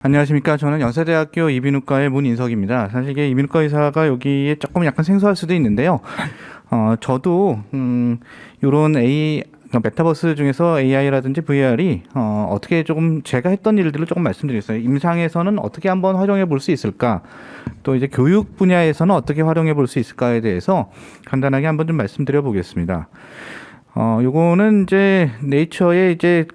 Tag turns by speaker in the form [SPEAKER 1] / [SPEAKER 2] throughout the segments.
[SPEAKER 1] 안녕하십니까. 저는 연세대학교 이비인후과의 문인석입니다. 사실 이게 이비인후과 의사가 여기에 조금 약간 생소할 수도 있는데요. 저도, 요런 그러니까 메타버스 중에서 AI라든지 VR이, 어떻게 조금 제가 했던 일들을 조금 말씀드리겠어요. 임상에서는 어떻게 한번 활용해 볼 수 있을까? 또 이제 교육 분야에서는 어떻게 활용해 볼 수 있을까에 대해서 간단하게 한번 좀 말씀드려 보겠습니다. 요거는 이제 네이처에 이제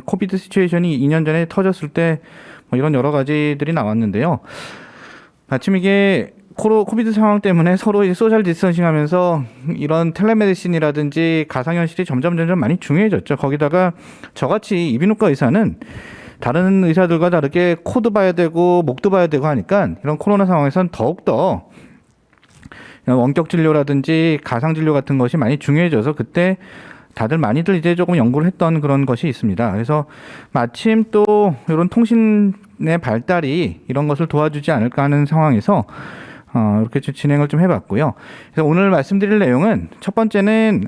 [SPEAKER 1] 코비드 시츄에이션이 2년 전에 터졌을 때 뭐 이런 여러 가지들이 나왔는데요. 마침 이게 코비드 상황 때문에 서로 이제 소셜 디스턴싱 하면서 이런 텔레메디신이라든지 가상현실이 점점 많이 중요해졌죠. 거기다가 저같이 이비인후과 의사는 다른 의사들과 다르게 코도 봐야 되고 목도 봐야 되고 하니까 이런 코로나 상황에서는 더욱더 원격 진료라든지 가상 진료 같은 것이 많이 중요해져서 그때 다들 많이들 이제 조금 연구를 했던 그런 것이 있습니다. 그래서 마침 또 이런 통신의 발달이 이런 것을 도와주지 않을까 하는 상황에서 이렇게 좀 진행을 좀 해봤고요. 그래서 오늘 말씀드릴 내용은 첫 번째는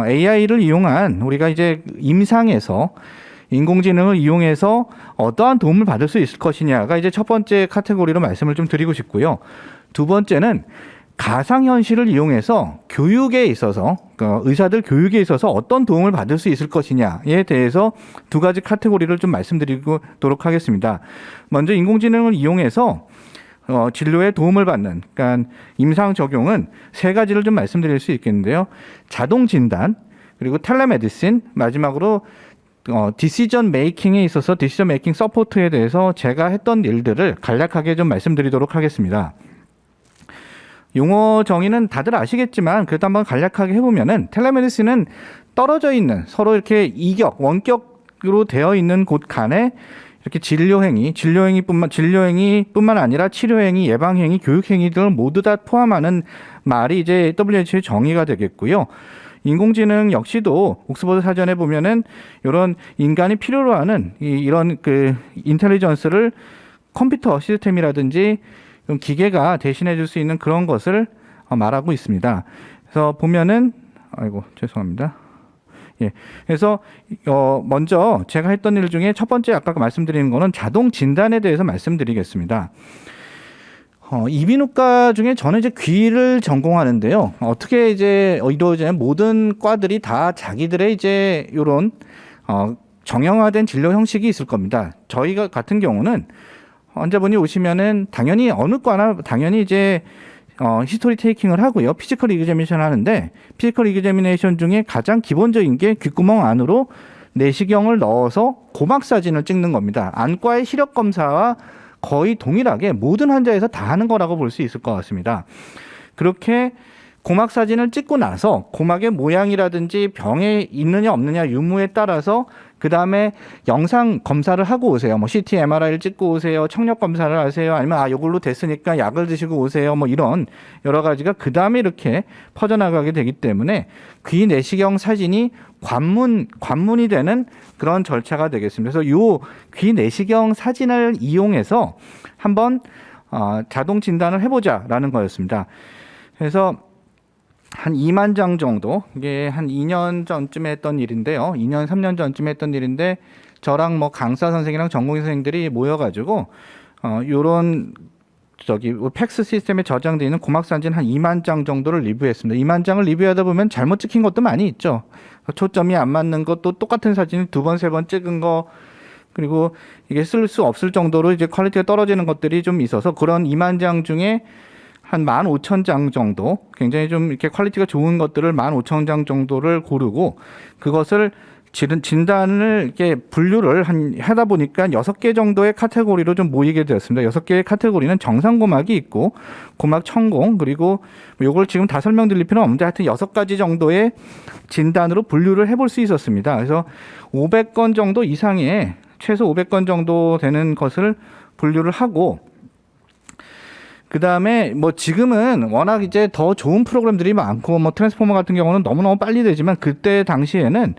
[SPEAKER 1] AI를 이용한 우리가 이제 임상에서 인공지능을 이용해서 어떠한 도움을 받을 수 있을 것이냐가 이제 첫 번째 카테고리로 말씀을 좀 드리고 싶고요. 두 번째는 가상현실을 이용해서 교육에 있어서, 그러니까 의사들 교육에 있어서 어떤 도움을 받을 수 있을 것이냐에 대해서 두 가지 카테고리를 좀 말씀드리도록 하겠습니다. 먼저 인공지능을 이용해서 진료에 도움을 받는, 그러니까 임상 적용은 세 가지를 좀 말씀드릴 수 있겠는데요. 자동 진단, 그리고 텔레메디신, 마지막으로 디시전 메이킹에 있어서 디시전 메이킹 서포트에 대해서 제가 했던 일들을 간략하게 좀 말씀드리도록 하겠습니다. 용어 정의는 다들 아시겠지만 그래도 한번 간략하게 해보면은 텔레메디신은 떨어져 있는 서로 이렇게 원격으로 되어 있는 곳 간에 이렇게 진료행위뿐만 아니라 치료행위, 예방행위, 교육행위 등을 모두 다 포함하는 말이 이제 WHO의 정의가 되겠고요. 인공지능 역시도 옥스퍼드 사전에 보면은 이런 인간이 필요로 하는 이런 그 인텔리전스를 컴퓨터 시스템이라든지 기계가 대신해 줄 수 있는 그런 것을 말하고 있습니다. 그래서 보면은 죄송합니다. 예. 그래서 먼저 제가 했던 일 중에 첫 번째 아까 말씀드리는 거는 자동 진단에 대해서 말씀드리겠습니다. 이비인후과 중에 저는 이제 귀를 전공하는데요. 어떻게 이제 이루어지는 모든 과들이 다 자기들의 이제 이런 정형화된 진료 형식이 있을 겁니다. 저희가 같은 경우는 환자분이 오시면은 당연히 어느 과나 당연히 이제 히스토리 테이킹을 하고요. 피지컬 이그제미네이션 하는데 피지컬 이그제미네이션 중에 가장 기본적인 게 귓구멍 안으로 내시경을 넣어서 고막 사진을 찍는 겁니다. 안과의 시력 검사와 거의 동일하게 모든 환자에서 다 하는 거라고 볼 수 있을 것 같습니다. 그렇게 고막 사진을 찍고 나서 고막의 모양이라든지 병에 있느냐 없느냐 유무에 따라서 그 다음에 영상 검사를 하고 오세요. 뭐 CT, MRI를 찍고 오세요. 청력 검사를 하세요. 아니면 이걸로 됐으니까 약을 드시고 오세요. 뭐 이런 여러 가지가 그 다음에 이렇게 퍼져나가게 되기 때문에 귀 내시경 사진이 관문이 되는 그런 절차가 되겠습니다. 그래서 요 귀 내시경 사진을 이용해서 한번 자동 진단을 해보자라는 거였습니다. 그래서 한 2만 장 정도, 이게 한 2년 전쯤에 했던 일인데요. 2년, 3년 전쯤에 했던 일인데, 저랑 뭐 강사 선생이랑 전공의 선생님들이 모여가지고, 요런, 팩스 시스템에 저장되어 있는 고막 사진 한 2만 장 정도를 리뷰했습니다. 2만 장을 리뷰하다 보면 잘못 찍힌 것도 많이 있죠. 초점이 안 맞는 것도 똑같은 사진을 두 번, 세 번 찍은 거, 그리고 이게 쓸 수 없을 정도로 이제 퀄리티가 떨어지는 것들이 좀 있어서 그런 2만 장 중에 한 15,000장 정도, 굉장히 좀 이렇게 퀄리티가 좋은 것들을 15,000장 정도를 고르고 그것을 진단을 이렇게 분류를 하다 보니까 6개 정도의 카테고리로 좀 모이게 되었습니다. 6개의 카테고리는 정상 고막이 있고 고막 천공, 그리고 요걸 지금 다 설명드릴 필요는 없는데 하여튼 6가지 정도의 진단으로 분류를 해볼 수 있었습니다. 그래서 500건 정도 이상의 최소 500건 정도 되는 것을 분류를 하고 그 다음에 뭐 지금은 워낙 이제 더 좋은 프로그램들이 많고 뭐 트랜스포머 같은 경우는 너무너무 빨리 되지만 그때 당시에는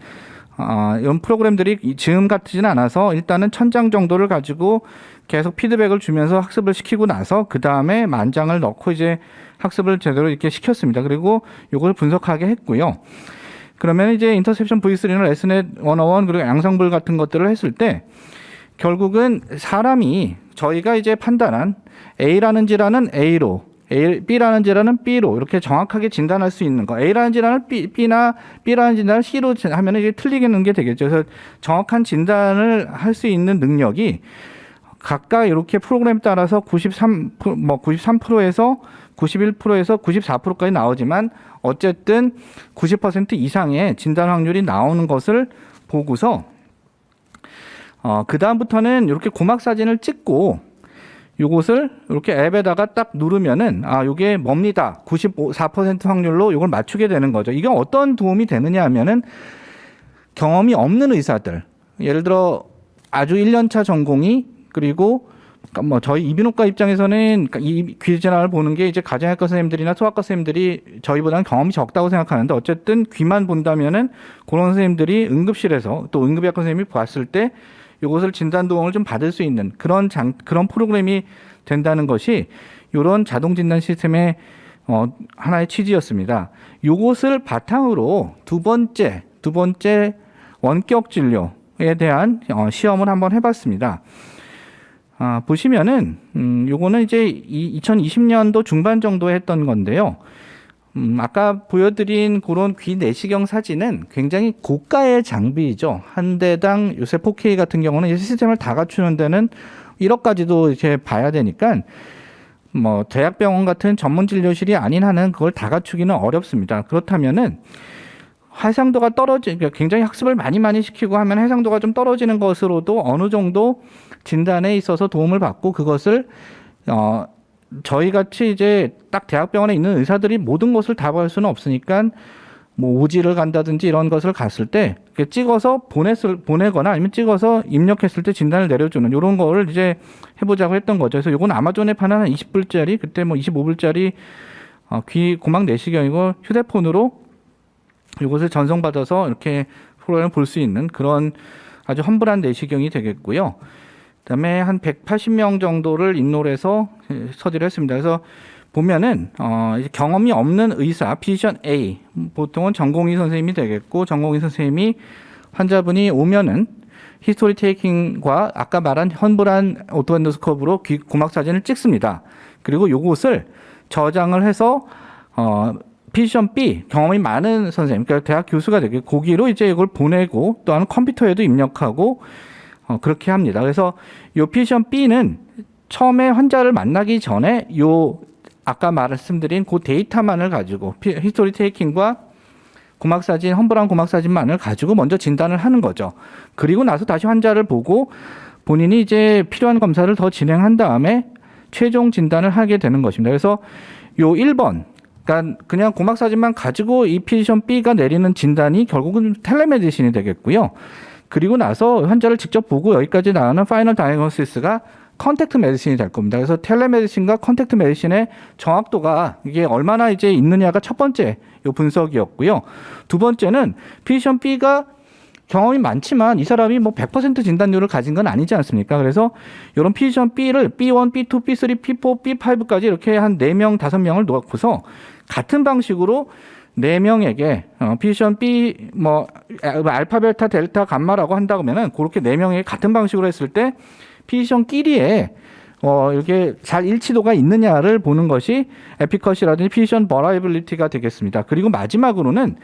[SPEAKER 1] 이런 프로그램들이 지금 같지는 않아서 일단은 1000장 정도를 가지고 계속 피드백을 주면서 학습을 시키고 나서 그 다음에 10,000장을 넣고 이제 학습을 제대로 이렇게 시켰습니다. 그리고 이걸 분석하게 했고요. 그러면 이제 인터셉션 V3는 레슨넷 101 그리고 양성불 같은 것들을 했을 때 결국은 사람이 저희가 이제 판단한 A라는 질환은 A로, B라는 질환은 B로 이렇게 정확하게 진단할 수 있는 거. A라는 질환을 B나 B라는 질환을 C로 하면 이게 틀리는 게 되겠죠. 그래서 정확한 진단을 할 수 있는 능력이 각각 이렇게 프로그램에 따라서 93%에서 91%에서 94%까지 나오지만 어쨌든 90% 이상의 진단 확률이 나오는 것을 보고서 그 다음부터는 이렇게 고막 사진을 찍고 요것을 이렇게 앱에다가 딱 누르면은 요게 뭡니다. 94% 확률로 이걸 맞추게 되는 거죠. 이게 어떤 도움이 되느냐 하면은 경험이 없는 의사들, 예를 들어 아주 1년차 전공의 그리고 뭐 저희 이비인후과 입장에서는 이 귀질환을 보는 게 이제 가정의학과 선생님들이나 소아과 선생님들이 저희보다는 경험이 적다고 생각하는데 어쨌든 귀만 본다면은 그런 선생님들이 응급실에서 또 응급의학과 선생님이 봤을 때 이것을 진단 도움을 좀 받을 수 있는 그런 프로그램이 된다는 것이 이런 자동 진단 시스템의 하나의 취지였습니다. 이것을 바탕으로 두 번째 원격 진료에 대한 시험을 한번 해봤습니다. 보시면은 요거는 이제 2020년도 중반 정도에 했던 건데요. 아까 보여드린 그런 귀 내시경 사진은 굉장히 고가의 장비이죠. 한 대당 요새 4K 같은 경우는 이 시스템을 다 갖추는 데는 1억까지도 이렇게 봐야 되니까 뭐 대학병원 같은 전문 진료실이 아닌 한은 그걸 다 갖추기는 어렵습니다. 그렇다면은 해상도가 굉장히 학습을 많이 시키고 하면 해상도가 좀 떨어지는 것으로도 어느 정도 진단에 있어서 도움을 받고 그것을 저희 같이 이제 딱 대학병원에 있는 의사들이 모든 것을 다 볼 수는 없으니까 뭐 오지를 간다든지 이런 것을 갔을 때 찍어서 보내거나 아니면 찍어서 입력했을 때 진단을 내려주는 이런 거를 이제 해보자고 했던 거죠. 그래서 이건 아마존에 파는 한 20불짜리 그때 뭐 25불짜리 귀 고막 내시경이고 휴대폰으로 이것을 전송받아서 이렇게 프로그램을 볼 수 있는 그런 아주 험불한 내시경이 되겠고요. 그다음에 한 180명 정도를 인롤해서 처리를 했습니다. 그래서 보면은 이제 경험이 없는 의사, 피지션 A, 보통은 전공의 선생님이 되겠고 전공의 선생님이 환자분이 오면은 히스토리 테이킹과 아까 말한 험불한 오토엔도스코프로 귀 고막 사진을 찍습니다. 그리고 요것을 저장을 해서 피지션 B, 경험이 많은 선생님, 그러니까 대학 교수가 되게 거기로 이제 이걸 보내고 또한 컴퓨터에도 입력하고 그렇게 합니다. 그래서 요 피지션 B는 처음에 환자를 만나기 전에 요 아까 말씀드린 그 데이터만을 가지고 히스토리 테이킹과 고막사진, 험불한 고막사진만을 가지고 먼저 진단을 하는 거죠. 그리고 나서 다시 환자를 보고 본인이 이제 필요한 검사를 더 진행한 다음에 최종 진단을 하게 되는 것입니다. 그래서 요 1번, 그러니까 그냥 고막사진만 가지고 이 피지션 B가 내리는 진단이 결국은 텔레메디신이 되겠고요. 그리고 나서 환자를 직접 보고 여기까지 나오는 파이널 다이어그노시스가 컨택트 메디신이 될 겁니다. 그래서 텔레메디신과 컨택트 메디신의 정확도가 이게 얼마나 이제 있느냐가 첫 번째 요 분석이었고요. 두 번째는 피지션 B가 경험이 많지만 이 사람이 뭐 100% 진단률을 가진 건 아니지 않습니까? 그래서 이런 피지션 B를 B1, B2, B3, B4, B5까지 이렇게 한 4명, 5명을 놓고서 같은 방식으로 4명에게 피지션 B 뭐 알파, 베타, 델타, 감마라고 한다고 하면은 그렇게 4명에게 같은 방식으로 했을 때 피지션끼리에 이렇게 잘 일치도가 있느냐를 보는 것이 에피컷이라든지 피지션 버라이빌리티가 되겠습니다. 그리고 마지막으로는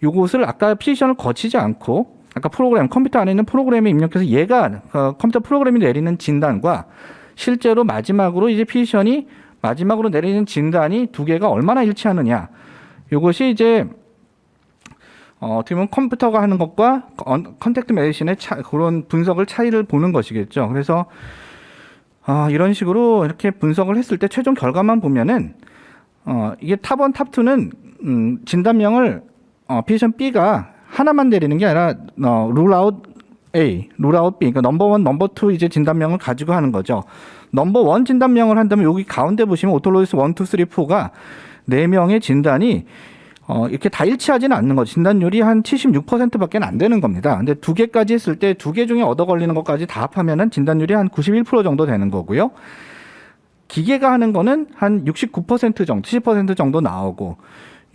[SPEAKER 1] 요것을 아까 피지션을 거치지 않고 아까 컴퓨터 안에 있는 프로그램에 입력해서 얘가 컴퓨터 프로그램이 내리는 진단과 실제로 마지막으로 이제 피지션이 마지막으로 내리는 진단이 두 개가 얼마나 일치하느냐. 요것이 이제 어떻게 보면 컴퓨터가 하는 것과 컨택트 메디신의 그런 분석을 차이를 보는 것이겠죠. 그래서 이런 식으로 이렇게 분석을 했을 때 최종 결과만 보면은 이게 탑1, 탑2는 진단명을 피지션 B가 하나만 내리는 게 아니라 룰아웃 A, 룰아웃 B, 그러니까 넘버1, 넘버2 이제 진단명을 가지고 하는 거죠. 넘버1 진단명을 한다면 여기 가운데 보시면 오토로이스 1, 2, 3, 4가 4명의 진단이 이렇게 다 일치하지는 않는 거죠. 진단율이 한 76%밖에 안 되는 겁니다. 근데 2개까지 했을 때 2개 중에 얻어 걸리는 것까지 다 합하면은 진단율이 한 91% 정도 되는 거고요. 기계가 하는 거는 한 69% 정도, 70% 정도 나오고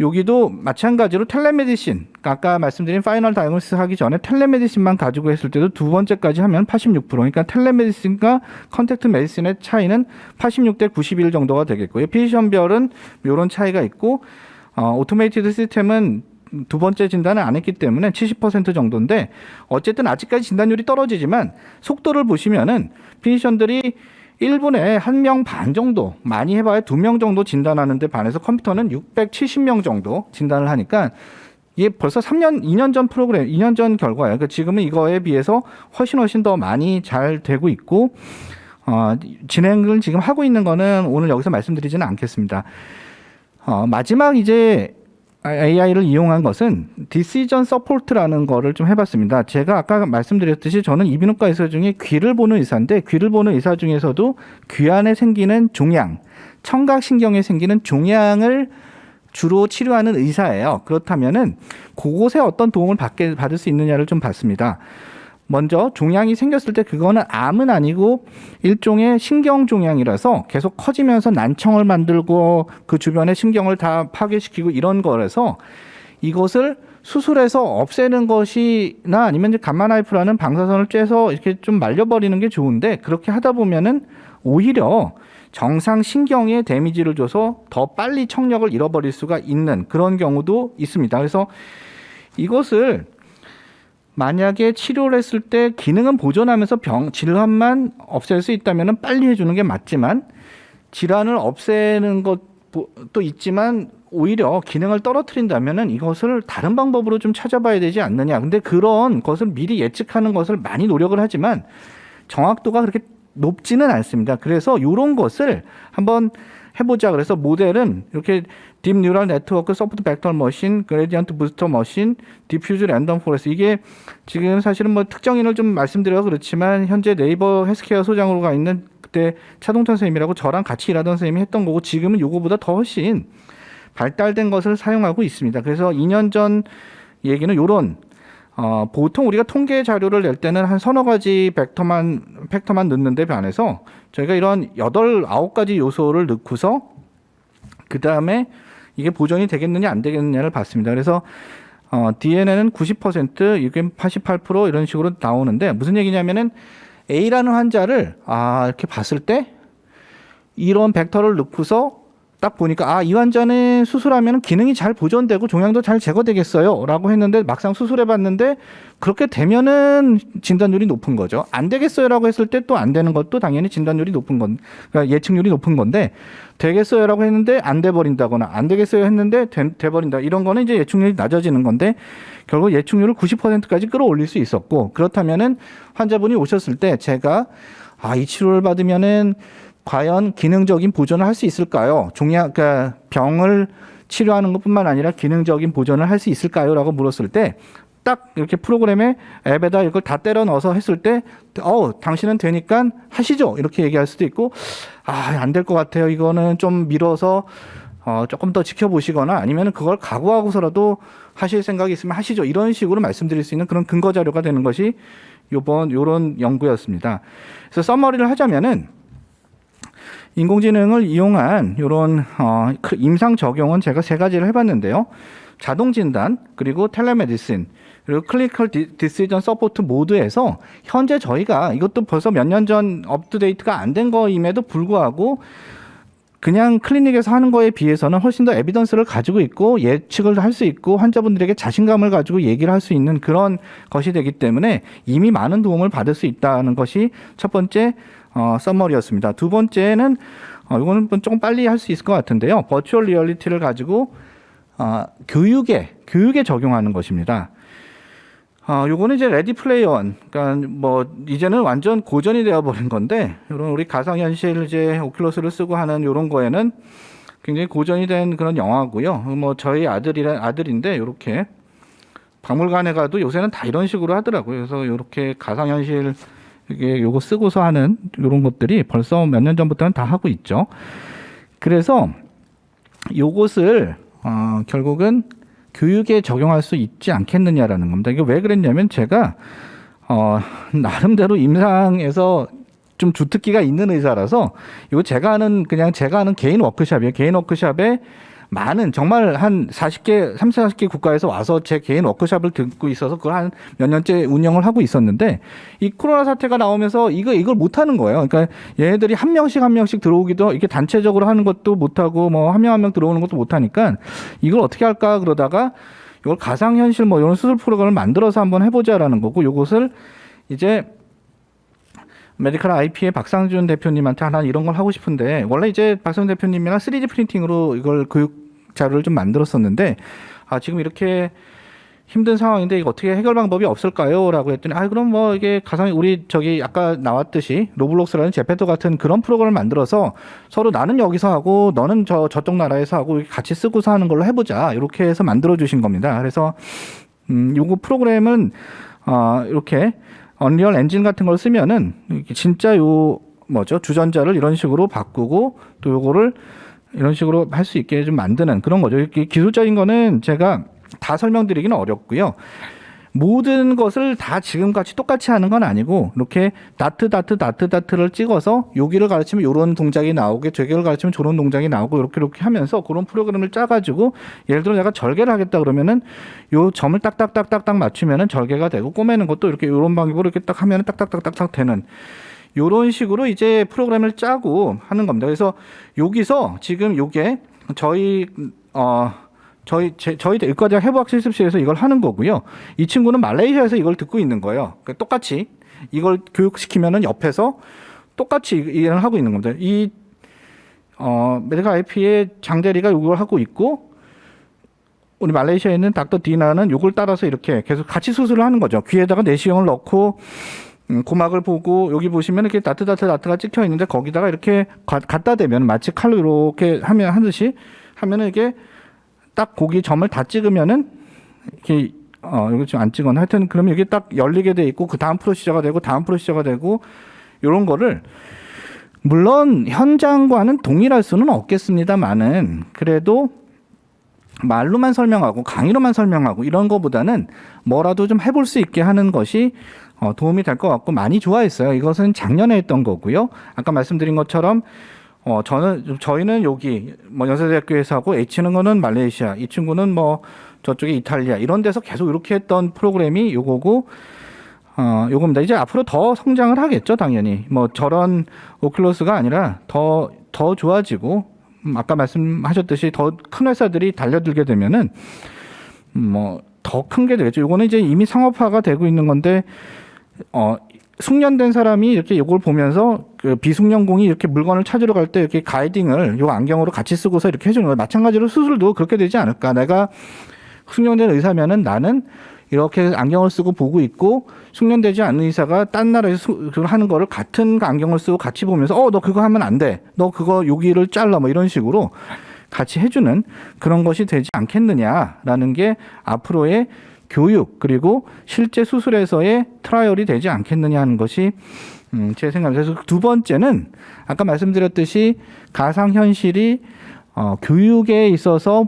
[SPEAKER 1] 여기도 마찬가지로 텔레메디신, 아까 말씀드린 파이널 다이그노시스 하기 전에 텔레메디신만 가지고 했을 때도 두 번째까지 하면 86%, 그러니까 텔레메디신과 컨택트 메디신의 차이는 86대 91 정도가 되겠고요. 피지션별은 이런 차이가 있고, 오토메이티드 시스템은 두 번째 진단을 안 했기 때문에 70% 정도인데, 어쨌든 아직까지 진단율이 떨어지지만 속도를 보시면은 피지션들이 1분에 1명 반 정도, 많이 해봐야 2명 정도 진단하는데 반해서 컴퓨터는 670명 정도 진단을 하니까 이게 벌써 2년 전 프로그램, 2년 전 결과예요. 그러니까 지금은 이거에 비해서 훨씬 더 많이 잘 되고 있고, 진행을 지금 하고 있는 거는 오늘 여기서 말씀드리지는 않겠습니다. 마지막 이제 AI를 이용한 것은 디시전 서포트라는 거를 좀 해봤습니다. 제가 아까 말씀드렸듯이 저는 이비인후과 의사 중에 귀를 보는 의사인데, 귀를 보는 의사 중에서도 귀 안에 생기는 종양, 청각신경에 생기는 종양을 주로 치료하는 의사예요. 그렇다면은 그곳에 어떤 도움을 받을 수 있느냐를 좀 봤습니다. 먼저 종양이 생겼을 때 그거는 암은 아니고 일종의 신경종양이라서 계속 커지면서 난청을 만들고 그 주변의 신경을 다 파괴시키고 이런 거라서 이것을 수술해서 없애는 것이나 아니면 이제 감마나이프라는 방사선을 쬐서 이렇게 좀 말려버리는 게 좋은데, 그렇게 하다 보면은 오히려 정상 신경에 데미지를 줘서 더 빨리 청력을 잃어버릴 수가 있는 그런 경우도 있습니다. 그래서 이것을 만약에 치료를 했을 때 기능은 보존하면서 질환만 없앨 수 있다면 빨리 해주는 게 맞지만, 질환을 없애는 것도 있지만 오히려 기능을 떨어뜨린다면 이것을 다른 방법으로 좀 찾아봐야 되지 않느냐. 근데 그런 것을 미리 예측하는 것을 많이 노력을 하지만 정확도가 그렇게 높지는 않습니다. 그래서 이런 것을 한번 해보자. 그래서 모델은 이렇게 딥 뉴럴 네트워크, 소프트 벡터 머신, 그레디언트 부스터 머신, 디퓨즈 랜덤 포레스트, 이게 지금 사실은 뭐 특정인을 좀 말씀드려서 그렇지만 현재 네이버 헬스케어 소장으로 가 있는 그때 차동찬 선생님이라고 저랑 같이 일하던 선생님이 했던 거고, 지금은 요거보다 더 훨씬 발달된 것을 사용하고 있습니다. 그래서 2년 전 얘기는 요런 보통 우리가 통계 자료를 낼 때는 한 서너 가지 팩터만 넣는데 반해서 저희가 이런 8, 9가지 요소를 넣고서 그 다음에 이게 보존이 되겠느냐 안 되겠느냐를 봤습니다. 그래서 DNA는 90%, 이게 88% 이런 식으로 나오는데, 무슨 얘기냐면은 A라는 환자를 이렇게 봤을 때 이런 벡터를 넣고서 딱 보니까 이 환자는 수술하면 기능이 잘 보존되고 종양도 잘 제거되겠어요 라고 했는데, 막상 수술해 봤는데 그렇게 되면은 진단율이 높은 거죠. 안 되겠어요 라고 했을 때 또 안 되는 것도 당연히 진단율이 높은 건, 그러니까 예측률이 높은 건데, 되겠어요 라고 했는데 안 돼버린다거나 안 되겠어요 했는데 돼버린다, 이런 거는 이제 예측률이 낮아지는 건데, 결국 예측률을 90%까지 끌어올릴 수 있었고, 그렇다면은 환자분이 오셨을 때 제가 이 치료를 받으면은 과연 기능적인 보존을 할 수 있을까요? 그러니까 병을 치료하는 것뿐만 아니라 기능적인 보존을 할 수 있을까요? 라고 물었을 때 딱 이렇게 프로그램에 앱에다 이걸 다 때려 넣어서 했을 때 당신은 되니까 하시죠, 이렇게 얘기할 수도 있고, 안 될 것 같아요, 이거는 좀 미뤄서 조금 더 지켜보시거나 아니면 그걸 각오하고서라도 하실 생각이 있으면 하시죠, 이런 식으로 말씀드릴 수 있는 그런 근거 자료가 되는 것이 요런 연구였습니다. 그래서 서머리를 하자면은 인공지능을 이용한 이런 임상 적용은 제가 3가지를 해봤는데요. 자동 진단, 그리고 텔레메디신, 그리고 클리니컬 디시전 서포트 모드에서 현재 저희가 이것도 벌써 몇 년 전 업투데이트가 안 된 거임에도 불구하고 그냥 클리닉에서 하는 거에 비해서는 훨씬 더 에비던스를 가지고 있고 예측을 할 수 있고 환자분들에게 자신감을 가지고 얘기를 할 수 있는 그런 것이 되기 때문에 이미 많은 도움을 받을 수 있다는 것이 첫 번째 서머리였습니다. 두 번째는 이거는 조금 빨리 할 수 있을 것 같은데요. 버추얼 리얼리티를 가지고 교육에 적용하는 것입니다. 요거는 이제 레디 플레이어 원, 그러니까 뭐 이제는 완전 고전이 되어 버린 건데, 이런 우리 가상현실 이제 오큘러스를 쓰고 하는 요런 거에는 굉장히 고전이 된 그런 영화고요. 뭐 저희 아들인데 이렇게 박물관에 가도 요새는 다 이런 식으로 하더라고요. 그래서 이렇게 가상현실 이게 요거 쓰고서 하는 이런 것들이 벌써 몇 년 전부터는 다 하고 있죠. 그래서 요것을 결국은 교육에 적용할 수 있지 않겠느냐라는 겁니다. 이게 왜 그랬냐면 제가 나름대로 임상에서 좀 주특기가 있는 의사라서 이거 제가 하는 개인 워크숍이에요. 개인 워크숍에 많은 정말 한 40개, 30, 40개 국가에서 와서 제 개인 워크숍을 듣고 있어서 그걸 한 몇 년째 운영을 하고 있었는데 이 코로나 사태가 나오면서 이걸 못 하는 거예요. 그러니까 얘네들이 한 명씩 들어오기도 이게 단체적으로 하는 것도 못 하고 뭐 한 명 한 명 들어오는 것도 못 하니까 이걸 어떻게 할까 그러다가 이걸 가상현실 뭐 이런 수술 프로그램을 만들어서 한번 해보자라는 거고 요것을 이제 메디컬 IP의 박상준 대표님한테 하나 이런 걸 하고 싶은데 원래 이제 박상준 대표님이랑 3D 프린팅으로 이걸 교육 자료를 좀 만들었었는데 지금 이렇게 힘든 상황인데 이거 어떻게 해결 방법이 없을까요? 라고 했더니 그럼 뭐 이게 우리 저기 아까 나왔듯이 로블록스라는 제페토 같은 그런 프로그램을 만들어서 서로 나는 여기서 하고 너는 저쪽 나라에서 하고 같이 쓰고서 하는 걸로 해보자 이렇게 해서 만들어 주신 겁니다. 그래서 요거 프로그램은 이렇게 언리얼 엔진 같은 걸 쓰면은 진짜 주전자를 이런 식으로 바꾸고 또 요거를 이런 식으로 할 수 있게 좀 만드는 그런 거죠. 기술적인 거는 제가 다 설명드리기는 어렵고요. 모든 것을 다 지금같이 똑같이 하는 건 아니고 이렇게 다트를 찍어서 여기를 가르치면 이런 동작이 나오게 저기를 가르치면 저런 동작이 나오고 이렇게 하면서 그런 프로그램을 짜가지고 예를 들어 내가 절개를 하겠다 그러면은 요 점을 딱딱딱딱 맞추면은 절개가 되고 꼬매는 것도 이렇게 이런 방식으로 이렇게 딱 하면은 딱딱딱딱 되는 요런 식으로 이제 프로그램을 짜고 하는 겁니다. 그래서 여기서 지금 요게 저희 의과대학 해부학 실습실에서 이걸 하는 거고요. 이 친구는 말레이시아에서 이걸 듣고 있는 거예요. 그러니까 똑같이 이걸 교육시키면은 옆에서 똑같이 일을 하고 있는 겁니다. 이 메디컬 IP의 장대리가 이걸 하고 있고 우리 말레이시아에 있는 닥터 디나는 이걸 따라서 이렇게 계속 같이 수술을 하는 거죠. 귀에다가 내시경을 넣고 고막을 보고 여기 보시면 이렇게 다트가 찍혀 있는데 거기다가 이렇게 갖다 대면 마치 칼로 이렇게 하듯이 하면은 이게 딱 거기 점을 다 찍으면은 이렇게 여기 지금 안 찍었나 하여튼 그러면 이게 딱 열리게 돼 있고 그 다음 프로시저가 되고 이런 거를 물론 현장과는 동일할 수는 없겠습니다만은 그래도 말로만 설명하고 강의로만 설명하고 이런 거보다는 뭐라도 좀 해볼 수 있게 하는 것이 도움이 될 것 같고 많이 좋아했어요. 이것은 작년에 했던 거고요. 아까 말씀드린 것처럼 저희는 여기 연세대학교에서 하고 H는 말레이시아, 이 친구는 저쪽에 이탈리아 이런 데서 계속 이렇게 했던 프로그램이 요거고 요겁니다. 이제 앞으로 더 성장을 하겠죠, 당연히. 저런 오큘러스가 아니라 더 좋아지고 아까 말씀하셨듯이 더 큰 회사들이 달려들게 되면은 더 큰 게 되겠죠. 요거는 이제 이미 상업화가 되고 있는 건데 숙련된 사람이 이렇게 이걸 보면서 그 비숙련공이 이렇게 물건을 찾으러 갈 때 이렇게 가이딩을 요 안경으로 같이 쓰고서 이렇게 해주는 거예요. 마찬가지로 수술도 그렇게 되지 않을까. 내가 숙련된 의사면은 나는 이렇게 안경을 쓰고 보고 있고 숙련되지 않은 의사가 딴 나라에서 하는 거를 같은 안경을 쓰고 같이 보면서 너 그거 하면 안 돼. 너 그거 여기를 잘라 이런 식으로 같이 해주는 그런 것이 되지 않겠느냐라는 게 앞으로의 교육 그리고 실제 수술에서의 트라이얼이 되지 않겠느냐 하는 것이 제 생각입니다. 그래서 두 번째는 아까 말씀드렸듯이 가상현실이 교육에 있어서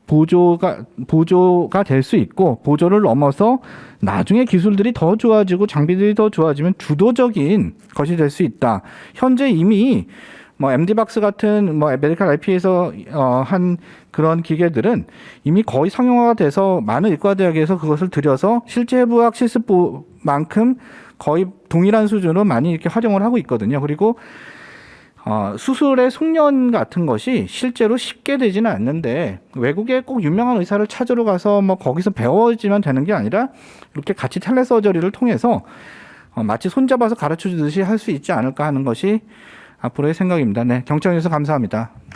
[SPEAKER 1] 보조가 될 수 있고 보조를 넘어서 나중에 기술들이 더 좋아지고 장비들이 더 좋아지면 주도적인 것이 될 수 있다. 현재 이미 MD박스 같은 메디컬 IP에서 한 그런 기계들은 이미 거의 상용화가 돼서 많은 의과대학에서 그것을 들여서 실제 해부학 실습만큼 거의 동일한 수준으로 많이 이렇게 활용을 하고 있거든요. 그리고 수술의 숙련 같은 것이 실제로 쉽게 되지는 않는데 외국에 꼭 유명한 의사를 찾으러 가서 거기서 배워지면 되는 게 아니라 이렇게 같이 텔레서저리를 통해서 마치 손잡아서 가르쳐 주듯이 할 수 있지 않을까 하는 것이 앞으로의 생각입니다. 네, 경청해 주셔서 감사합니다.